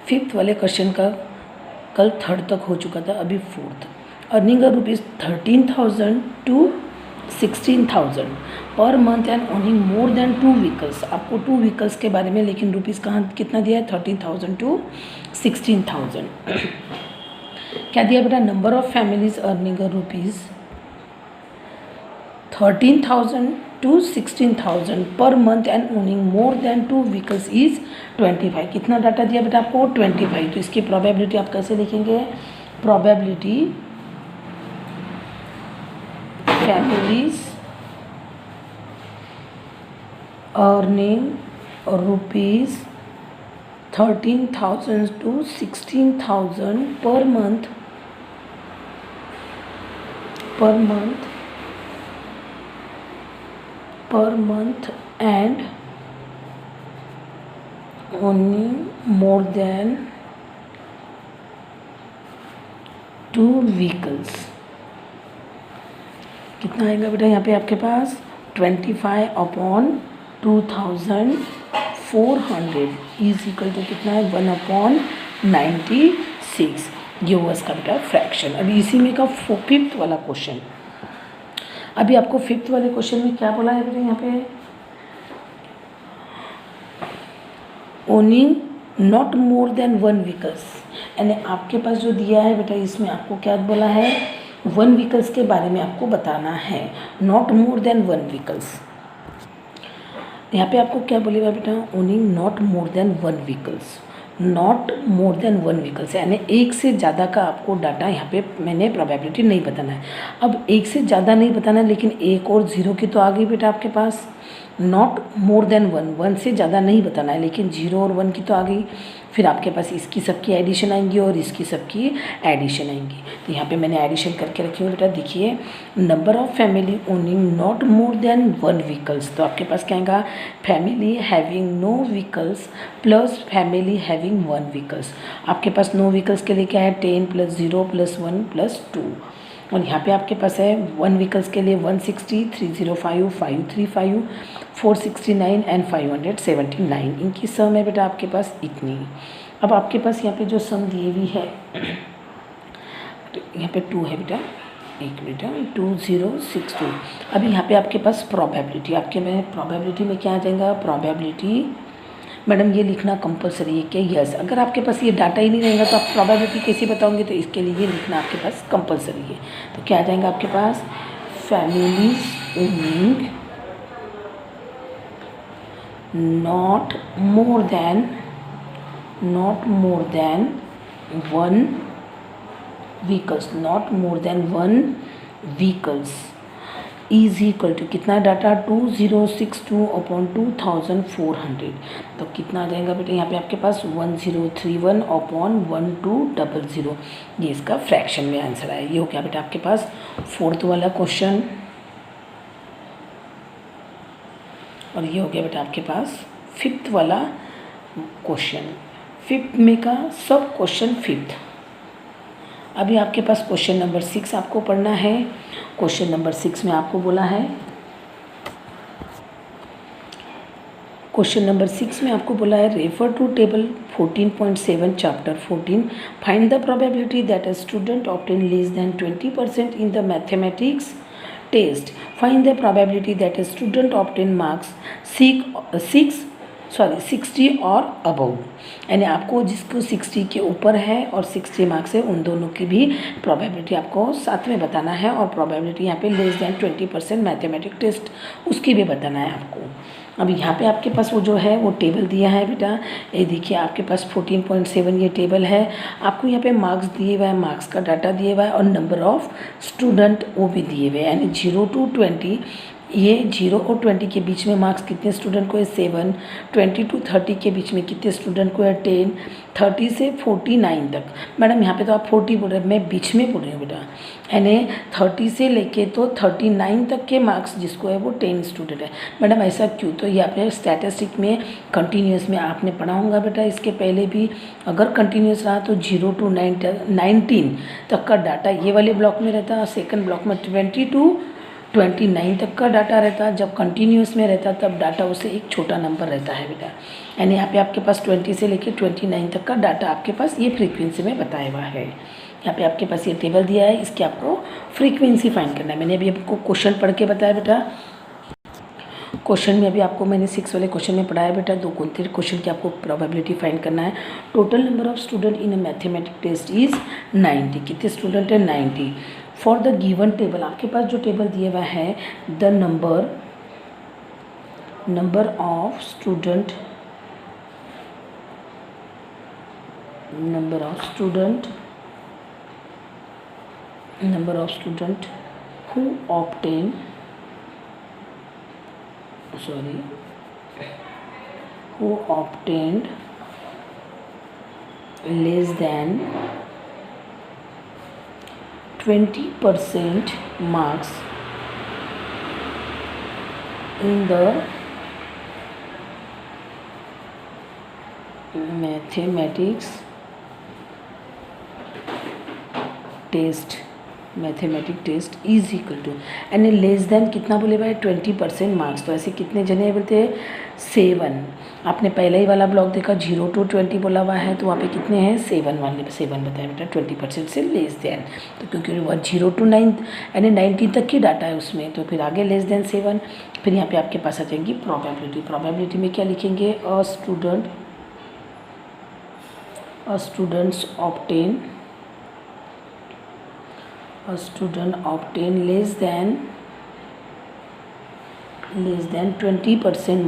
Fifth वाले question का कल थर्ड तक हो चुका था, अभी fourth. Earning a rupees 13,000 to 16,000 per month and owning more than 2 vehicles. आपको 2 व्हीकल्स के बारे में लेकिन रुपीज़ कहाँ कितना दिया है, 13,000 टू 16,000। क्या दिया बेटा, number of families earning a rupees 13,000 to 16,000 per month and owning more than 2 vehicles is 25। कितना डाटा दिया बेटा आपको, 25। तो इसकी प्रोबेबिलिटी आप कैसे लिखेंगे, probability families earning rupees 13,000 to 16,000 per month and owning more than 2 vehicles. कितना आएगा बेटा यहाँ पे आपके पास, 25/2400 इज इक्वल टू कितना है, 1/96। ये हुआ इसका बेटा फ्रैक्शन। अभी इसी में का फिफ्थ वाला क्वेश्चन, अभी आपको फिफ्थ वाले क्वेश्चन में क्या बोला है बेटा, यहाँ पे owning not more than 1 vehicles, यानी आपके पास जो दिया है बेटा इसमें आपको क्या बोला है, 1 व्हीकल्स के बारे में आपको बताना है, नॉट मोर देन 1 व्हीकल्स। यहाँ पे आपको क्या बोलेगा बेटा, owning not more than 1 vehicles, not more than 1 vehicles, यानी एक से ज़्यादा का आपको डाटा यहाँ पे मैंने प्रोबेबिलिटी नहीं बताना है। अब एक से ज़्यादा नहीं बताना है, लेकिन एक और जीरो की तो आ गई बेटा आपके पास, नॉट मोर देन 1 से ज़्यादा नहीं बताना है, लेकिन 0 और 1 की तो आ गई। फिर आपके पास इसकी सबकी एडिशन आएंगी और इसकी सबकी एडिशन आएंगी। तो यहाँ पे मैंने एडिशन करके रखी हुई बेटा, देखिए number of family owning not more than 1 vehicles, तो आपके पास क्या आएगा, family having no vehicles plus family having 1 vehicles. आपके पास नो व्हीकल्स के लिए क्या है, 10 + 0 + 1 + 2, और यहाँ पे आपके पास है 1 व्हीकल्स के लिए 160, 305, 535, 469 एंड 579। इनकी सम है बेटा आपके पास इतनी। अब आपके पास यहाँ पे जो सम दी हुई है, तो यहाँ पे 2 है बेटा, एक मिनट, 2062। अभी यहाँ पे आपके पास प्रोबेबिलिटी, आपके में प्रोबेबिलिटी में क्या आ जाएगा, प्रोबेबिलिटी मैडम ये लिखना कंपलसरी है क्या, यस। अगर आपके पास ये डाटा ही नहीं रहेगा तो आप प्रोबेबिलिटी कैसे बताओगे, तो इसके लिए ये लिखना आपके पास कंपलसरी है। तो क्या आ जाएगा आपके पास, families owning not more than 1 vehicles, not more than 1 vehicles is equal to कितना डाटा, 2062/2400। तो कितना आ जाएगा बेटा यहाँ पे आपके पास, 1031/1200। ये इसका फ्रैक्शन में आंसर आया। ये हो गया बेटा आपके पास फोर्थ वाला क्वेश्चन, और ये हो गया बेटा आपके पास फिफ्थ वाला क्वेश्चन। फिफ्थ में का सब क्वेश्चन फिफ्थ। अभी आपके पास क्वेश्चन नंबर 6 आपको पढ़ना है। क्वेश्चन नंबर 6 में आपको बोला है, क्वेश्चन नंबर 6 में आपको बोला है, refer to table 14.7 chapter 14, find the probability that a student obtain less than 20% in the mathematics test, find the probability that a student obtain marks 60 और अबव, यानी आपको जिसको 60 के ऊपर है और 60 मार्क्स है उन दोनों की भी प्रोबेबिलिटी आपको साथ में बताना है, और प्रोबेबिलिटी यहाँ पे लेस देन 20% मैथमेटिक टेस्ट उसकी भी बताना है आपको। अब यहाँ पे आपके पास वो जो है वो टेबल दिया है बेटा, ये देखिए आपके पास 14.7 ये टेबल है। आपको यहाँ पे मार्क्स दिए हुए हैं, मार्क्स का डाटा दिए हुआ है, और नंबर ऑफ़ स्टूडेंट वो भी दिए हुए हैं, यानी 0 to 20, ये 0 और 20 के बीच में मार्क्स कितने स्टूडेंट को है, 7, 20 to 30 के बीच में कितने स्टूडेंट को है, 10, 30 से 49 तक। मैडम यहाँ पे तो आप 40 बोल रहे हैं, मैं बीच में बोल रही हूँ बेटा, यानी 30 से लेके तो 39 तक के मार्क्स जिसको है वो 10 स्टूडेंट है। मैडम ऐसा क्यों, तो ये आपने स्टैटिस्टिक में कंटिन्यूस में आपने पढ़ा होगा बेटा, इसके पहले भी अगर कंटिन्यूस रहा तो 0 to 19 तक का डाटा ये वाले ब्लॉक में रहता है, सेकंड ब्लॉक में 20 to 29 तक का डाटा रहता है। जब कंटिन्यूस में रहता तब डाटा उससे एक छोटा नंबर रहता है बेटा। यानी यहाँ पे आपके पास 20 से लेकर 29 तक का डाटा आपके पास ये फ्रीक्वेंसी में बताया हुआ है। यहाँ पे आपके पास ये टेबल दिया है, इसकी आपको फ्रीक्वेंसी फाइंड करना है। मैंने अभी आपको क्वेश्चन पढ़ के बताया बेटा। क्वेश्चन में अभी आपको मैंने 6 वाले क्वेश्चन में पढ़ाया बेटा। 2 क्वेश्चन की आपको प्रोबेबिलिटी फाइंड करना है। Total number of student in a mathematic test is 90। कितने स्टूडेंट है? 90। फॉर द गिवन टेबल, आपके पास जो टेबल दिया हुआ है, the number of student who obtained less than 20% marks in the mathematics test is equal to, यानी less than कितना बोले भाई? 20% मार्क्स। तो ऐसे कितने जने बोलते हैं? 7। आपने पहले ही वाला ब्लॉक देखा 0 to 20 बोला हुआ है, तो वहाँ पे कितने हैं? 7 बताया बेटा। 20% से लेस देन, तो क्योंकि वह 0 to 9 यानी 90 तक की डाटा है उसमें, तो फिर आगे लेस देन 7। फिर यहाँ पे आपके पास आ जाएंगी प्रोबेबिलिटी में क्या लिखेंगे? अ student obtain less than 20%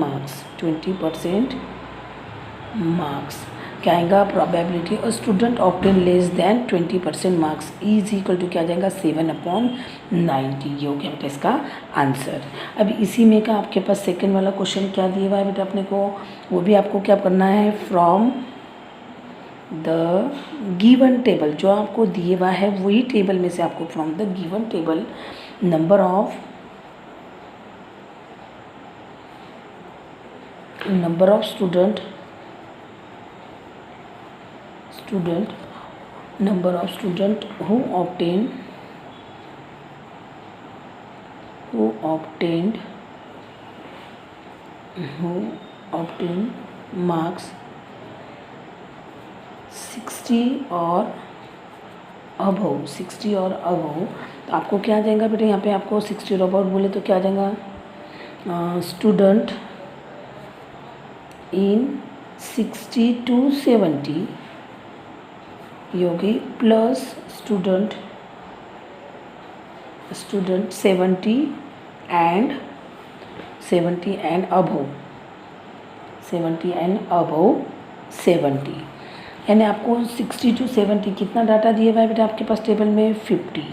marks। क्या आएगा? Probability a student obtain less than 20% marks is equal to क्या आ जाएगा? 7/90। ये हो गया बेटा इसका आंसर। अभी इसी में का आपके पास सेकंड वाला क्वेश्चन क्या दिया हुआ है बेटा अपने को? वो भी आपको क्या करना है? फ्रॉम द गिवन टेबल, जो आपको दिए हुआ है वही टेबल में से आपको from the given table number of student who obtained marks 60 और अबव। तो आपको क्या आ जाएगा बेटा? यहाँ पे आपको 60 और अबव बोले तो क्या आ जाएगा? Student in 60 to 70 Yogi plus student 70 and above 70। यानी आपको 60 to 70 कितना डाटा दिया हुआ है बेटा आपके पास टेबल में? 50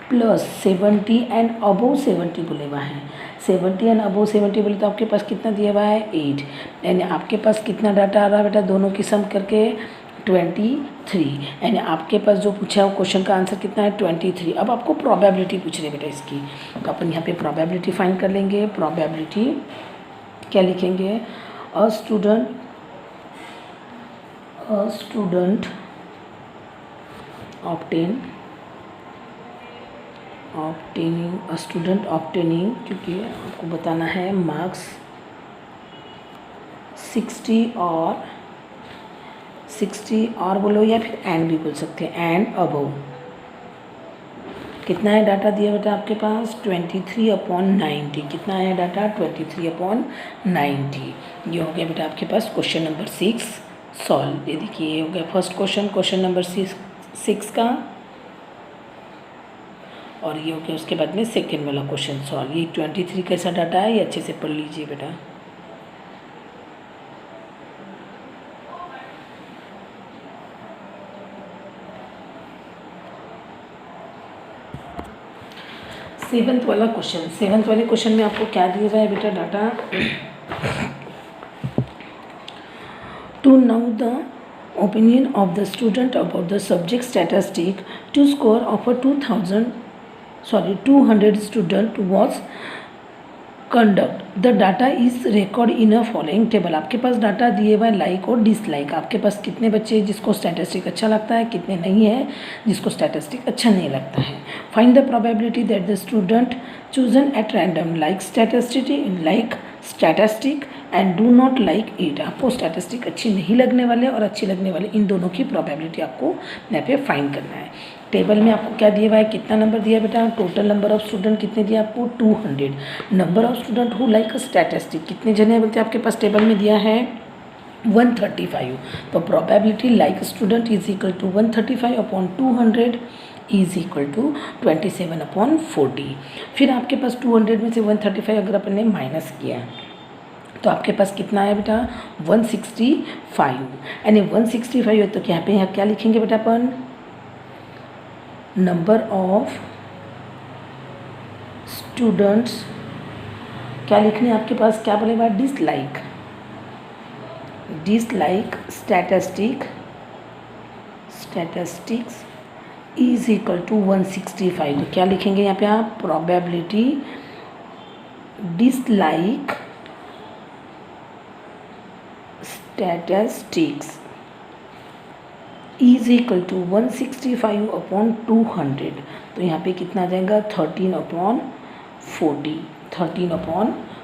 प्लस 70 and अबव 70 बोले हुआ है। 70 and अबव 70 बोले तो आपके पास कितना दिया हुआ है? 8। यानी आपके पास कितना डाटा आ रहा है बेटा दोनों की सम करके? 23। यानी आपके पास जो पूछा है क्वेश्चन का आंसर कितना है? 23। अब आपको प्रोबेबिलिटी पूछ रहे बेटा इसकी, तो अपन यहाँ पे प्रोबेबिलिटी फाइंड कर लेंगे। प्रोबेबिलिटी क्या लिखेंगे? अ स्टूडेंट ऑब्टेनिंग क्योंकि आपको बताना है मार्क्स 60 और बोलो या फिर एंड भी बोल सकते हैं, एंड अबव। कितना है डाटा दिया बेटा आपके पास? 23/90। कितना है डाटा? 23/90। ये हो गया बेटा आपके पास क्वेश्चन नंबर 6 सॉल्व। ये देखिए ये हो गया फर्स्ट क्वेश्चन नंबर 6 का, और ये हो गया उसके बाद में सेकेंड वाला क्वेश्चन सॉल्व। ये 23 कैसा डाटा है ये अच्छे से पढ़ लीजिए बेटा। सेवन्थ वाले क्वेश्चन में आपको क्या दिया हुआ है बेटा data? To know the opinion of the student about the subject statistic to score of a 200 student was conduct the data is record in a following table. आपके पास डाटा दिए हुआ है लाइक और डिसलाइक। आपके पास कितने बच्चे जिसको स्टैटिस्टिक अच्छा लगता है, कितने नहीं है जिसको स्टैटिस्टिक अच्छा नहीं लगता है। Find the probability that the student chosen at random like statistic and do not like it. आपको स्टैटिस्टिक अच्छी नहीं लगने वाले और अच्छी लगने वाले इन दोनों की प्रोबेबिलिटी आपको यहाँ पे फाइंड करना है। टेबल में आपको क्या दिया हुआ है, कितना नंबर दिया है बेटा, टोटल नंबर ऑफ स्टूडेंट कितने दिया आपको 200। Number of student who like statistic कितने जने बोलते हैं आपके पास टेबल में दिया है 135। तो probability like student is equal to 135 upon 200 is equal to 27 upon 40। फिर आपके पास 200 में से 135 अगर अपन ने माइनस किया तो आपके पास कितना है बेटा 165। यानी 165 है तो यहाँ क्या लिखेंगे बेटा अपन, नंबर ऑफ स्टूडेंट्स क्या लिखने आपके पास, क्या बोलेगा dislike statistics is equal to 165। तो क्या लिखेंगे यहाँ पे आप, probability dislike statistics is equal to 165 upon 200। तो यहाँ पे कितना आ जाएगा 13 अपॉन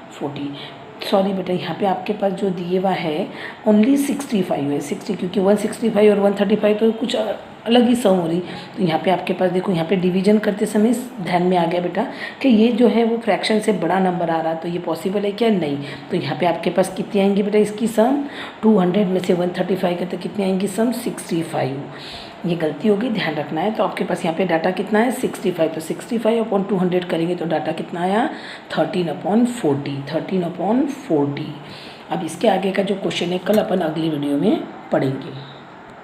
40। सॉरी बेटा, यहाँ पे आपके पास जो दिए हुआ है ओनली 65 है, 60, क्योंकि 165 और 135 तो कुछ अलग ही सम हो रही। तो यहाँ पे आपके पास देखो, यहाँ पे डिवीजन करते समय ध्यान में आ गया बेटा कि ये जो है वो फ्रैक्शन से बड़ा नंबर आ रहा, तो ये पॉसिबल है क्या, नहीं। तो यहाँ पे आपके पास कितनी आएंगी बेटा इसकी सम, 200 में से 135 का तो कितनी आएंगी सम 65। ये गलती होगी, ध्यान रखना है। तो आपके पास यहाँ पे डाटा कितना है 65, तो 65 अपॉन 200 करेंगे तो डाटा कितना आया 13 अपॉन 40। अब इसके आगे का जो क्वेश्चन है कल अपन अगली वीडियो में पढ़ेंगे।